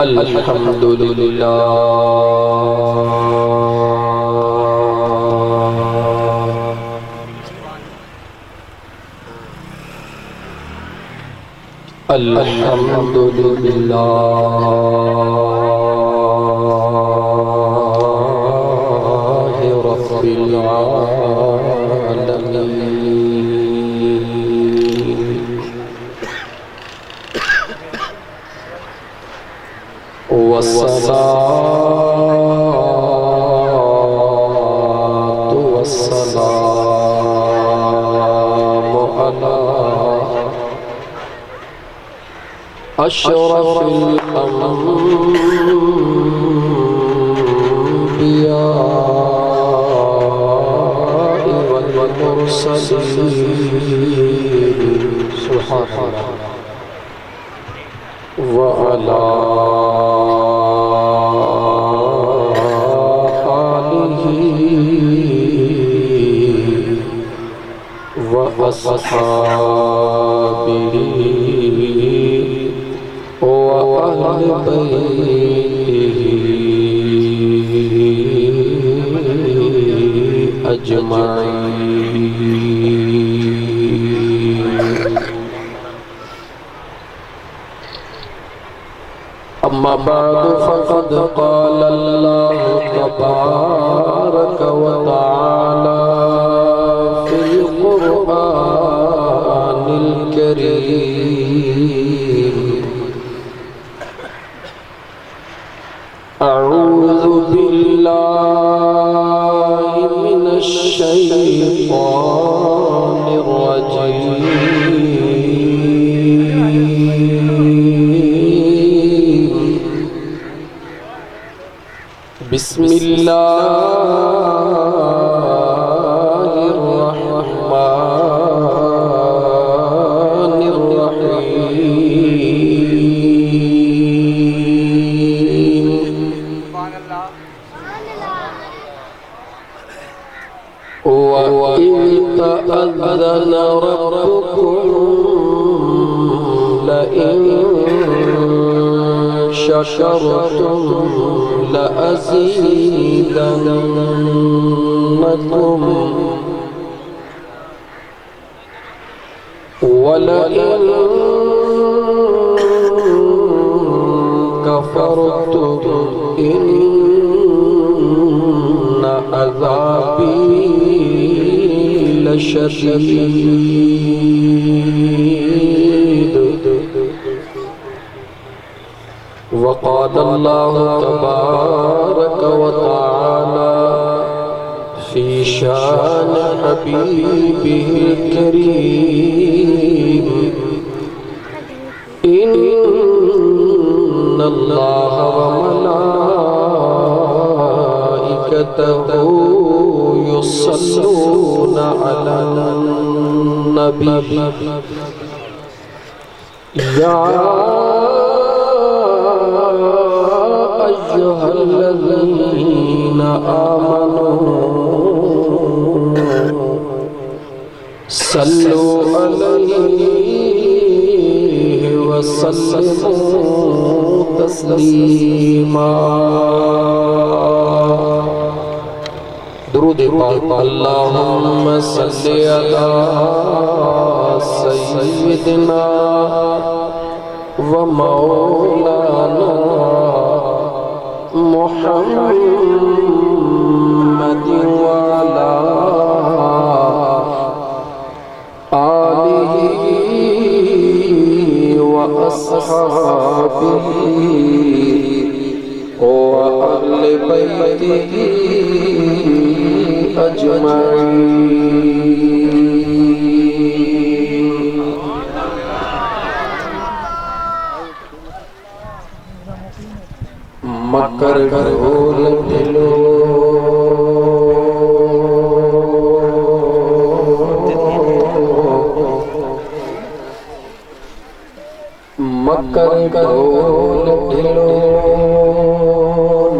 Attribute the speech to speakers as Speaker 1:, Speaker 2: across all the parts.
Speaker 1: الحمد للہ الحمد للہ رب العالمین والصلاة والسلام على أشرف الأنبياء والمرسلين سبحان الله وعلى آله وأصحابه وأهل بيته أجمعين أما بعد فقد قال الله تبارك وتعالى في القرآن الكريم أعوذ بالله من الشيطان الرجيم بسم الله الرحمن الرحيم وإذ تأذن ربكم لئن شكرتم لأزيدنكم ولئن كفرتم إن عذابي لشديد وقال الله تبارك وتعالى في شان حبيبه الكريم إن الله وملائكته يصلون على النبي يا أيها الذين آمنوا صلوا عليه وسلموا تسليما درود پاک اللہم صلی علی سیدنا و مولانا محمد وعلى آلہ وأصحابه وأهل بيته أجمعين مکر ڈھول دلو مکر ڈھول دلو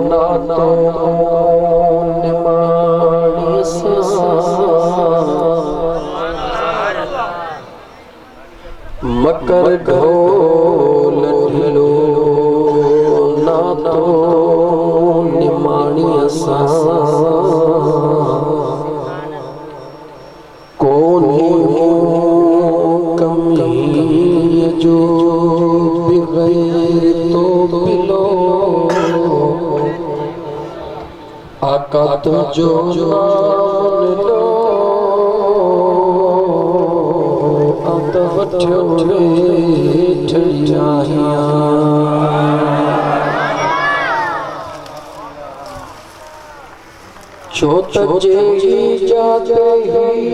Speaker 1: ناتوں نمانی سا مکر ڈھول دلو کون کمی جو بغیر تو بلو آقا تو جو مان لو آتا وٹھوڑے ٹھڑیاں چھوٹ جی جاتے ہی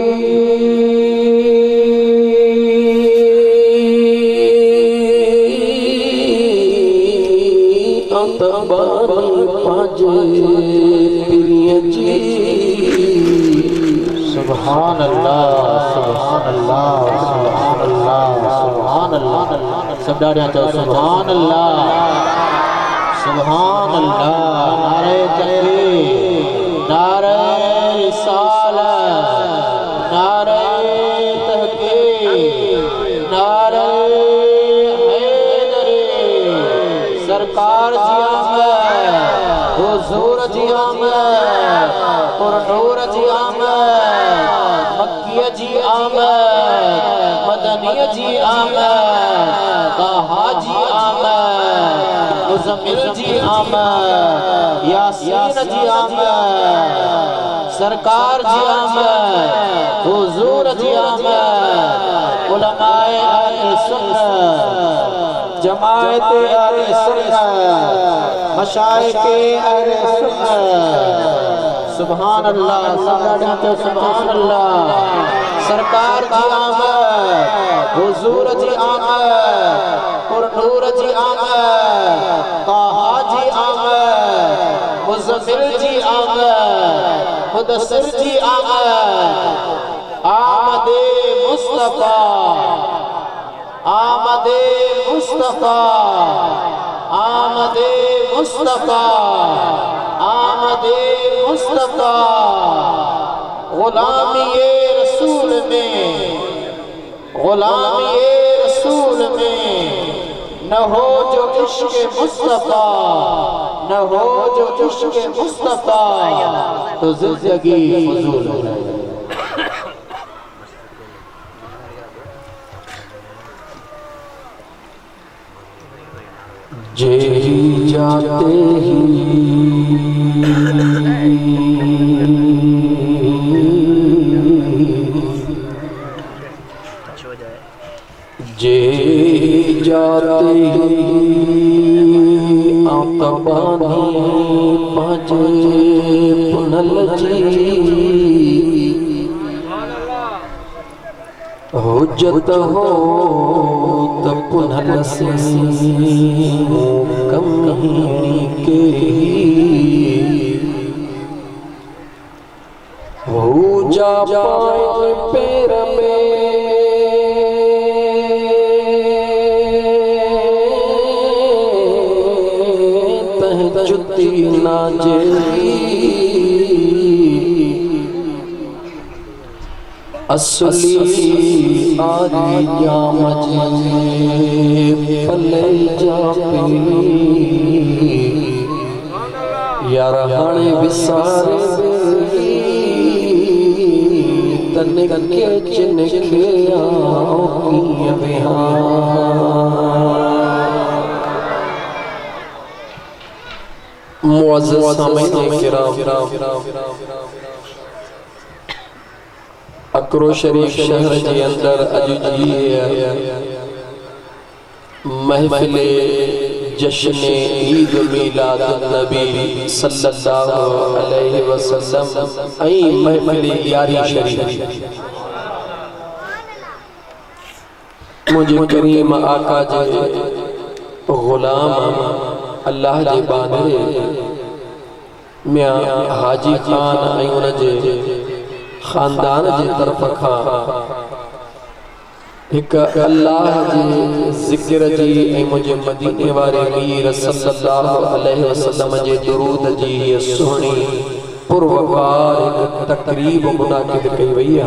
Speaker 1: آتا بانی پاجے پریہ جی
Speaker 2: سبحان اللہ سبحان اللہ سبحان اللہ سبحان اللہ سب ڈاڑیاں تو سبحان اللہ سبحان اللہ نعرہ تکبیر نعرہ رسالت نعرہ تحقیق نعرہ حیدری سرکار جی آمد حضور جی آمد پرنور جی آمد مکیہ جی آمد مدنیہ جی آمد طہا جی آمد مزمل جی آمد یاسین جی آمد سرکار جی آمد حضور جی آمد علماء اہل سنت جماعت اہل سنت مشائخ اہل سنت سبحان اللہ سبحان اللہ سرکار جی آمد حضور جی آمد پرنور جی آمد طہا جی آمد مزمل جی آمد مدثر جی آمد آمد مصطفیٰ آمد مصطفیٰ آمد مصطفیٰ آمد مصطفیٰ غلامی رسول میں غلامی رسول میں نہ ہو جو عشق مصطفیٰ نہ ہو جو عشق مصطفیٰ تو زندگی فضول ہے
Speaker 1: جی جاتے ہی جے جاتے ہی آقا بانی پاجے پنل جی حجت ہو تب پنل سے کمی کے ہو جا پائے پیر میں جتی ناجی اصلی آری جام جی پلے جا پی یار ہانے بسارے تنکے چنکے آؤ کی بہار معزز سامعین کرام اکرو شریف شہر کے اندر اج جی محفل جشن عید میلاد النبی صلی اللہ علیہ وسلم ای محفل یاری شریف مجھے کریم آقا جی غلام اللہ جی باندھے میاں حاجی خان ایون جے خاندان جے طرف کھا ایک اللہ جے ذکر جی اے مجھے مدینے وارے میر صلی اللہ علیہ وسلم جے درود جی سہنی پروکار ایک تقریب منعقد کئی ویا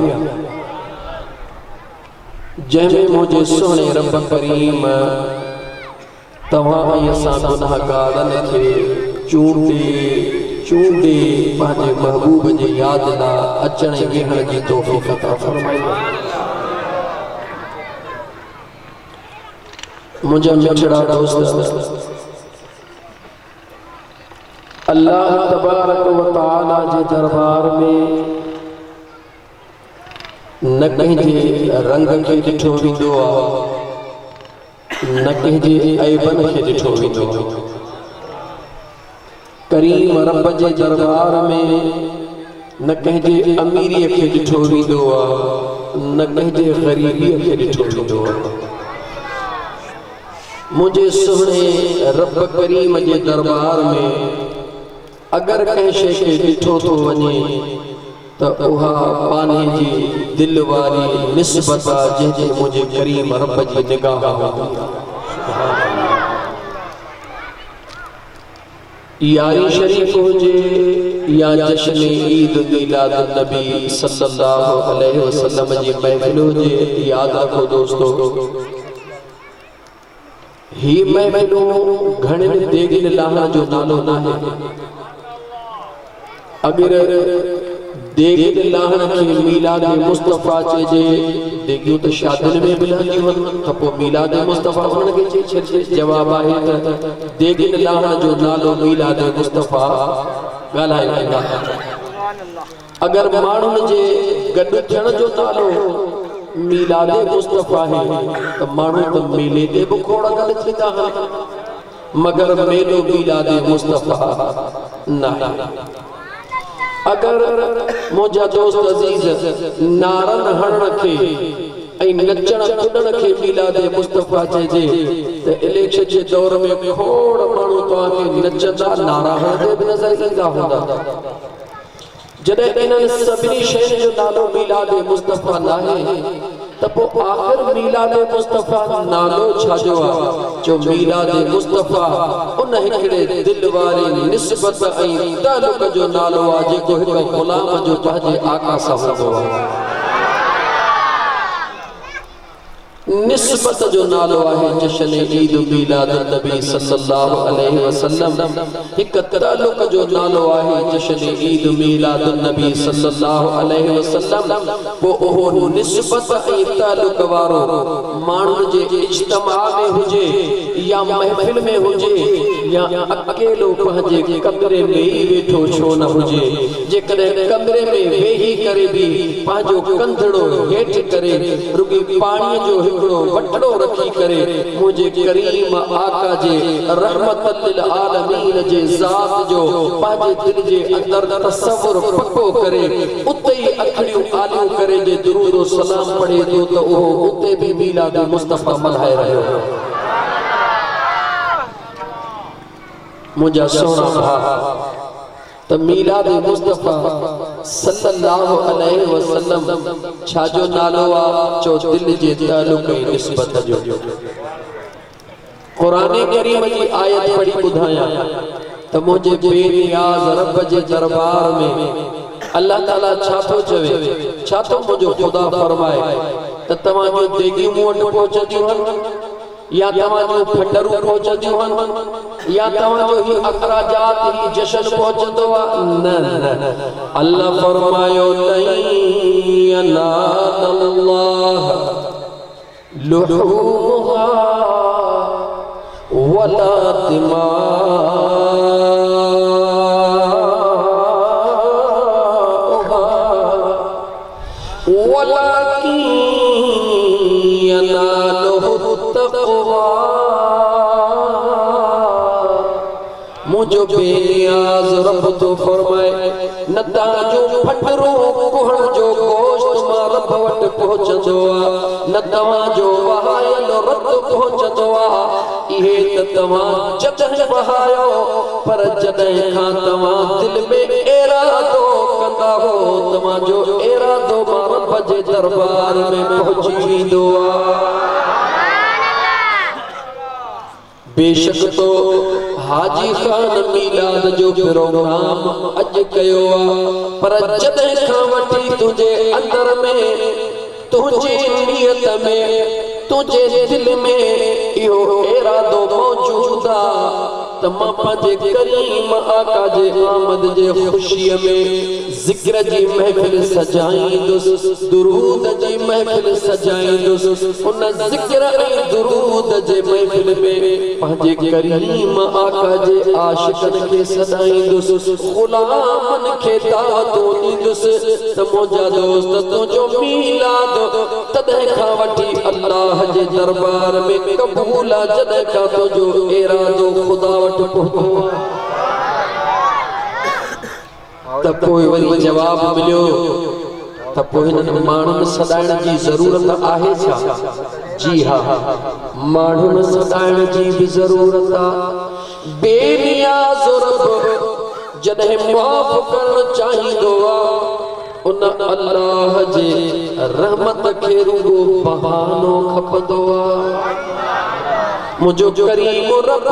Speaker 1: جہمیں مجھے سہنے رب کریم تمام یسان گناہ گارن تھے چونٹے चूंडे पंहिंजे महबूब जे याद ला अचण वेहण जी तौफ़ीक़ अता फरमाई। मुंहिंजा मिठड़ा दोस्त, अल्लाह तबारक व तआला जे दरबार में न कंहिंजे रंग खे ॾिठो वेंदो आहे, न कंहिंजे ऐबन खे ॾिठो वेंदो आहे। करीम रब जे दरबार में न कंहिंजे अमीरीअ खे ॾिठो वेंदो आहे, न कंहिंजे ग़रीबीअ खे ॾिठो वेंदो आहे। मुंहिंजे सुहिणे रब करीम जे दरबार में अगर कंहिं शइ खे ॾिठो थो वञे त उहा पाने जी दिल वारी निस्बत आहे जंहिंजे मुंहिंजे करीम रब जी निगाह हूंदी आहे। यारी शरीफ हुजे या जश्न ईद मिलाद नबी सल्लल्लाहु अलैहि वसल्लम जी महफिल हुजे, याद रखो दोस्तो, ही महफिलूं घणनि देगिन लाहण जो नालो नाहे। अगर देगिन लाहण खे मीलाद मुस्तफ़ा चइजे, देगियूं त शादियुनि में मिलंदियूं आहिनि, त पोइ मीलाद मुस्तफ़ा उन्हनि खे चई छॾिजे। जवाब आहे त देगिन लाहण जो नालो मीलाद मुस्तफ़ा ॻाल्हाए वेंदा। अगर माण्हुनि जे गॾु थियण जो नालो मीलाद मुस्तफ़ा है त माण्हू त मेले ते बि खोड़ गॾु थींदा आहिनि, मगर मेलो मीलाद मुस्तफ़ा न आहे। अगर मुंहिंजा दोस्त अज़ीज़ नारन हणण खे ऐं नचण कुॾण खे मीलाद मुस्तफ़ा चइजे त इलेक्शन जे दौर में खोड़ माण्हू तव्हांखे नचंदा नारा हणंदे बि नज़र ईंदा हूंदा। जॾहिं इन्हनि सभिनी शयुनि जो नालो मीलाद मुस्तफ़ा नाहे त पोइ आख़िर मीलाद मुस्तफ़ा नालो छाजो आहे? जो मीलाद मुस्तफ़ा उन हिकिड़े दिल वारी निस्बत ऐं तालुक जो नालो आहे जेको हिकु ग़ुलाम जो पंहिंजे आका सां हूंदो आहे। निस्बत जो नालो आहे जश्न ईद मिलाद नबी सल्लल्लाहु अलैहि वसल्लम। हिक ताल्लुक जो नालो आहे जश्न ईद मिलाद नबी सल्लल्लाहु अलैहि वसल्लम। वो ओहो निस्बत ऐं ताल्लुक वारो माण्हुनि जे इज्तिमा में हुजे या महफिल में हुजे या अकेलो पंहिंजे कमरे में ही वेठो छो न हुजे, जेकॾहिं कमरे में वेही करे भी पंहिंजो कंधड़ो हेठि करे रुॻी पाणीअ जो हिकिड़ो वठड़ो रखी करे मुझे करीम आका जे रहमत लिल आलमीन जे ज़ात जो पंहिंजे दिल जे अंदर तसव्वुर पक्को करे उते ही अखड़ियूं आलियूं करे जे दुरूद और सलाम पढ़े थो त उहो उते भी मीलाद मुस्तफ़ा मल्हाए रहियो। मुंहिंजा सुहिणा भाउ, त मीलाद मुस्तफ़ा सल्लल्लाहु अलैहि वसल्लम छाजो नालो आहे? चो दिल जे ताल्लुक ऐं निस्बत जो। क़ुरान करीम जी आयत पढ़ी ॿुधायां त मुंहिंजे बेनियाज़ रब जे दरबार में अल्लाह ताला छा थो चवे, छा थो मुंहिंजो ख़ुदा फरमाए त तव्हांजो देगियूं मूं वटि पहुचंदियूं आहिनि या तव्हांजो फंडरू पहुचंदियूं आहिनि या तव्हांजो ही अखराजात ही जश्न पहुचंदो आहे? न न, अल्लाह फरमायो लन यनालल्लाह लुहूमुहा वला दिमाउहा वलाकिन यनालुहु तक़वा। मुझो बेनियाज़ रब तो फरमाए न तव्हांजो फटरो कुहण जो गोश्त मां रब वटि पहुचंदो आहे, न तव्हांजो वहायल रत पहुचंदो आहे। इहे त तव्हां जॾहिं वहायो, पर जॾहिं खां तव्हां दिल में इरादो कंदा हो तव्हांजो इरादो मां रब जे दरबार में पहुची वेंदो आहे। बेशक तो हाजी खान मीलाद जो प्रोग्राम अज कयो आ, पर जॾहिं खां वठी तुझे अंदर में तुझे नियत में तुझे दिल में इहो इरादो मौजूद आ तमाम पांजे करीम आका जे आमद जे खुशी में जिक्र जी महफिल सजाईंदुस दुरूद जी महफिल सजाईंदुस उन जिक्र ऐं दुरूद जे महफिल में पांजे करीम आका जे आशिकन के सदाईंदुस गुलामन के दातो ॾींदुस त मुंहिंजा दोस्त तुंहिंजो मीलाद तॾहिं खां वठी अल्लाह जे दरबार में क़बूल आहे जॾहिं खां तुंहिंजो इरादो ख़ुदा वटि पहुतो त पोइ वरी जवाब मिलियो त पोइ हिननि माण्हुनि सदाइण जी ज़रूरत आहे छा? जी हा, माण्हुनि सदाइण जी बि ज़रूरत आहे। बेनियाज़ रब जॾहिं माफ़ करणु चाहींदो आहे उन अल्लाह जे रहमत खे रुगो बहानो खपंदो आहे। मुंहिंजो करीम रब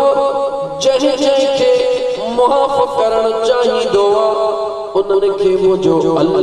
Speaker 1: जंहिं खे माफ़ करणु चाहींदो आहे उन्हनि खे मुंहिंजो अल्लाह